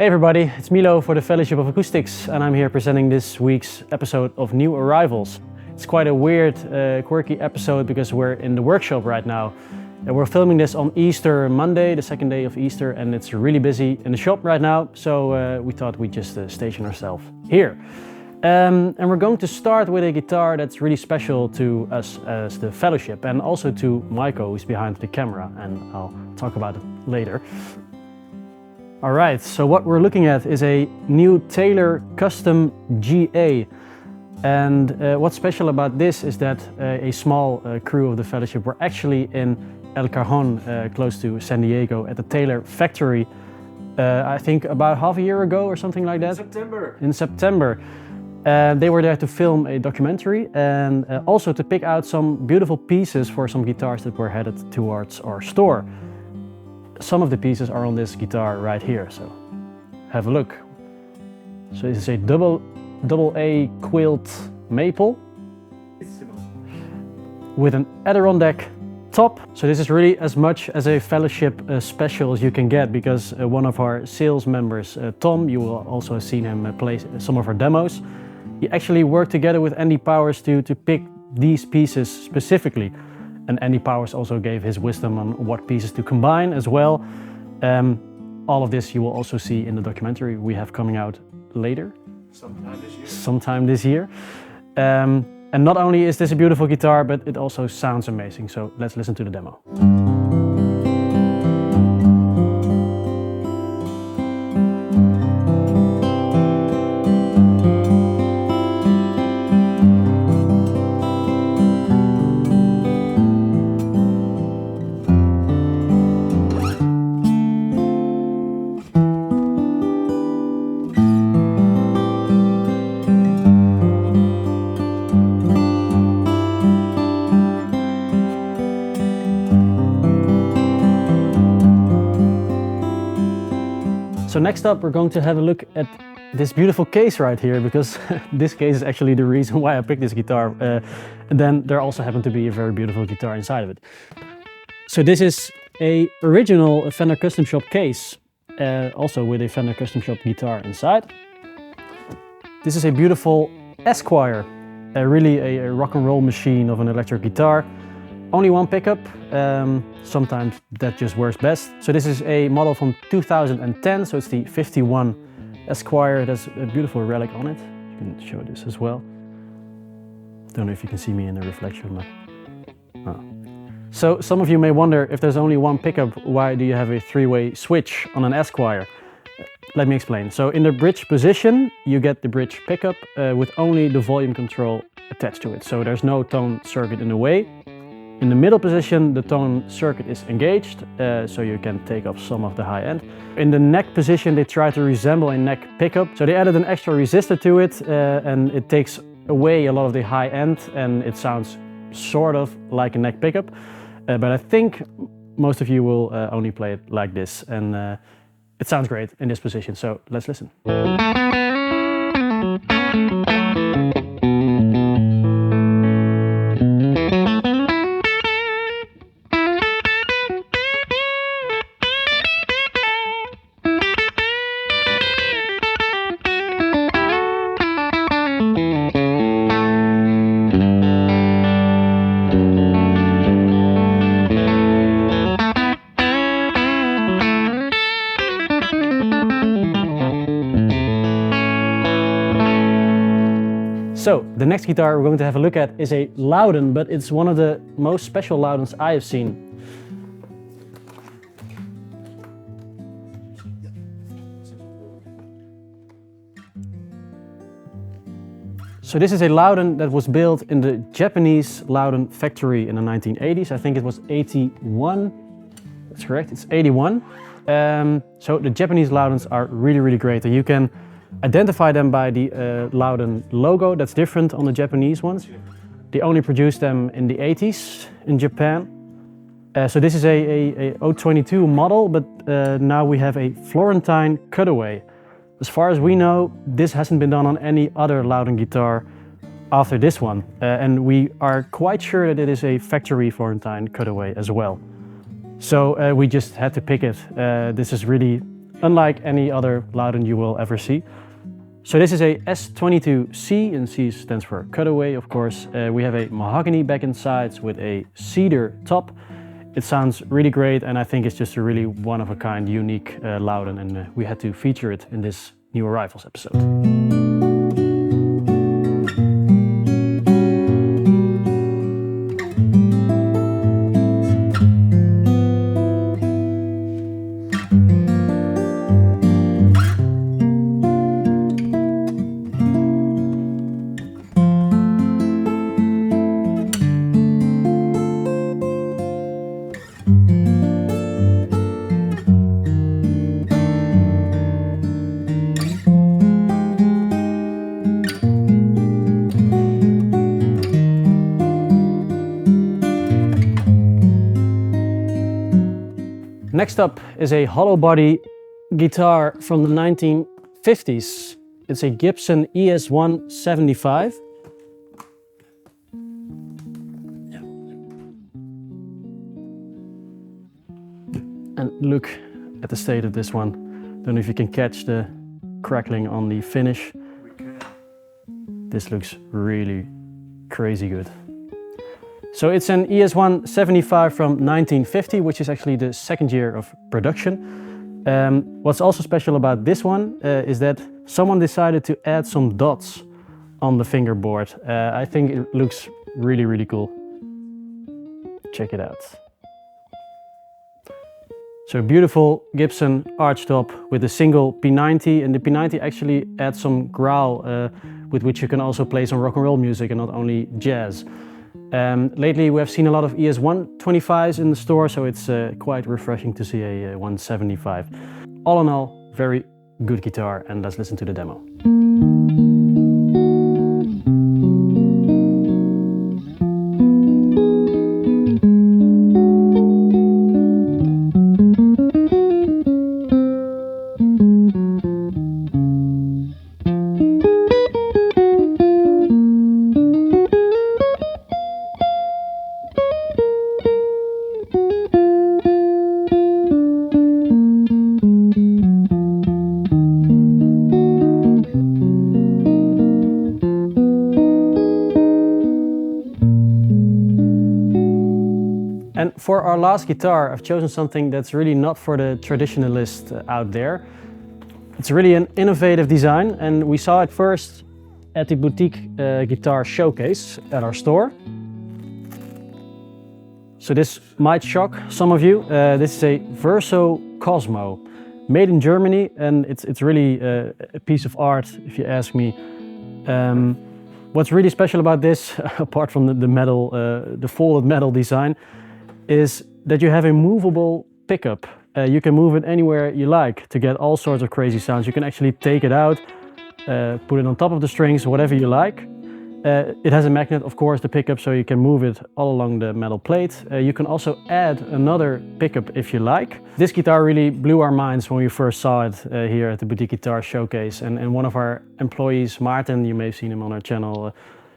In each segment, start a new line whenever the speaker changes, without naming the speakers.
Hey everybody, it's Milo for the Fellowship of Acoustics, and I'm here presenting this week's episode of New Arrivals. It's quite a weird, quirky episode because we're in the workshop right now. And we're filming this on Easter Monday, the second day of Easter, and it's really busy in the shop right now, so we thought we'd just station ourselves here. And we're going to start with a guitar that's really special to us as the Fellowship, and also to Milo, who's behind the camera, and I'll talk about it later. Alright, so what we're looking at is a new Taylor Custom GA. And what's special about this is that a small crew of the Fellowship were actually in El Cajon, close to San Diego, at the Taylor factory, I think about half a year ago or something like that. In September. They were there to film a documentary and also to pick out some beautiful pieces for some guitars that were headed towards our store. Some of the pieces are on this guitar right here, so have a look. So this is a double A Quilt maple with an Adirondack top. So this is really as much as a Fellowship special as you can get, because one of our sales members, Tom, you will also have seen him play some of our demos. He actually worked together with Andy Powers to pick these pieces specifically. And Andy Powers also gave his wisdom on what pieces to combine as well. All of this you will also see in the documentary we have coming out later. Sometime this year. And not only is this a beautiful guitar, but it also sounds amazing. So let's listen to the demo. So next up we're going to have a look at this beautiful case right here, because this case is actually the reason why I picked this guitar. And then there also happened to be a very beautiful guitar inside of it. So this is a original Fender Custom Shop case, also with a Fender Custom Shop guitar inside. This is a beautiful Esquire, really a rock and roll machine of an electric guitar. Only one pickup, sometimes that just works best. So this is a model from 2010, so it's the 51 Esquire. It has a beautiful relic on it. You can show this as well. Don't know if you can see me in the reflection, but... Oh. So some of you may wonder, if there's only one pickup, why do you have a three-way switch on an Esquire? Let me explain. So in the bridge position, you get the bridge pickup with only the volume control attached to it. So there's no tone circuit in the way. In the middle position, the tone circuit is engaged, so you can take off some of the high end. In the neck position, they try to resemble a neck pickup. So they added an extra resistor to it, and it takes away a lot of the high end, and it sounds sort of like a neck pickup. But I think most of you will only play it like this, and it sounds great in this position. So let's listen. So the next guitar we're going to have a look at is a Lowden, but it's one of the most special Lowdens I have seen. So this is a Lowden that was built in the Japanese Lowden factory in the 1980s. I think it was 81. That's correct, it's 81. So the Japanese Lowdens are really, really great, and you can identify them by the Lowden logo. That's different on the Japanese ones. They only produced them in the 80s in Japan. So this is a 022 model, but now we have a Florentine cutaway. As far as we know, this hasn't been done on any other Lowden guitar after this one. And we are quite sure that it is a factory Florentine cutaway as well. So we just had to pick it. This is really unlike any other Lowden you will ever see. So this is a S22C, and C stands for cutaway, of course. We have a mahogany back and sides with a cedar top. It sounds really great, and I think it's just a really one-of-a-kind, unique Lowden, and we had to feature it in this new arrivals episode. Next up is a hollow body guitar from the 1950s. It's a Gibson ES175. Yeah. And look at the state of this one. Don't know if you can catch the crackling on the finish. This looks really crazy good. So it's an ES175 from 1950, which is actually the second year of production. What's also special about this one is that someone decided to add some dots on the fingerboard. I think it looks really, really cool. Check it out. So beautiful Gibson archtop with a single P90, and the P90 actually adds some growl with which you can also play some rock and roll music and not only jazz. Lately we have seen a lot of ES125s in the store, so it's quite refreshing to see a 175. All in all, very good guitar, and let's listen to the demo. And for our last guitar, I've chosen something that's really not for the traditionalist out there. It's really an innovative design, and we saw it first at the boutique guitar showcase at our store. So this might shock some of you. This is a Verso Cosmo, made in Germany, and it's really a piece of art, if you ask me. What's really special about this, apart from the metal, the folded metal design, is that you have a movable pickup. You can move it anywhere you like to get all sorts of crazy sounds. You can actually take it out, put it on top of the strings, whatever you like. It has a magnet, of course, the pickup, so you can move it all along the metal plate. You can also add another pickup if you like. This guitar really blew our minds when we first saw it here at the Boutique Guitar Showcase. And one of our employees, Martin, you may have seen him on our channel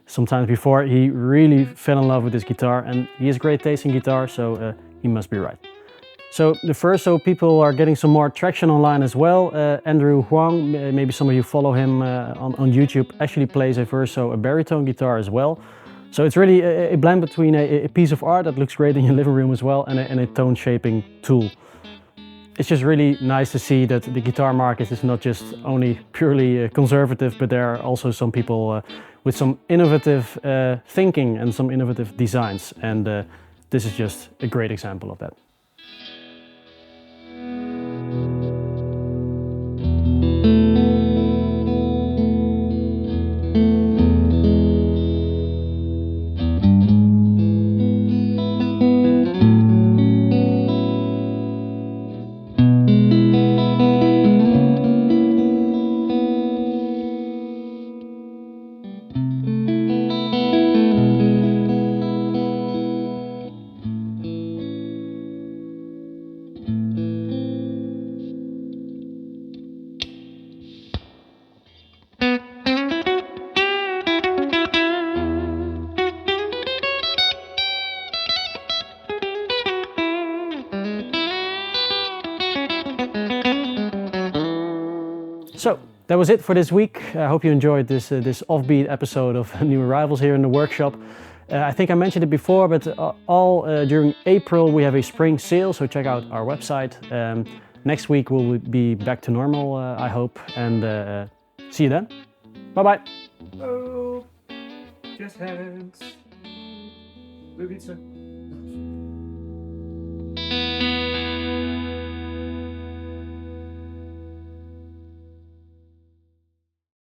sometimes before, he really fell in love with this guitar, and he has great taste in guitar, so he must be right. So the Verso people are getting some more traction online as well. Andrew Huang, maybe some of you follow him on YouTube, actually plays a Verso, a baritone guitar as well. So it's really a blend between a piece of art that looks great in your living room as well, and a tone shaping tool. It's just really nice to see that the guitar market is not just only purely conservative, but there are also some people with some innovative thinking and some innovative designs. And this is just a great example of that. So that was it for this week. I hope you enjoyed this offbeat episode of new arrivals here in the workshop. I think I mentioned it before, but during April we have a spring sale, so check out our website. Next week we'll be back to normal, I hope, and see you then. Bye bye.
Oh, just hands. Blue pizza.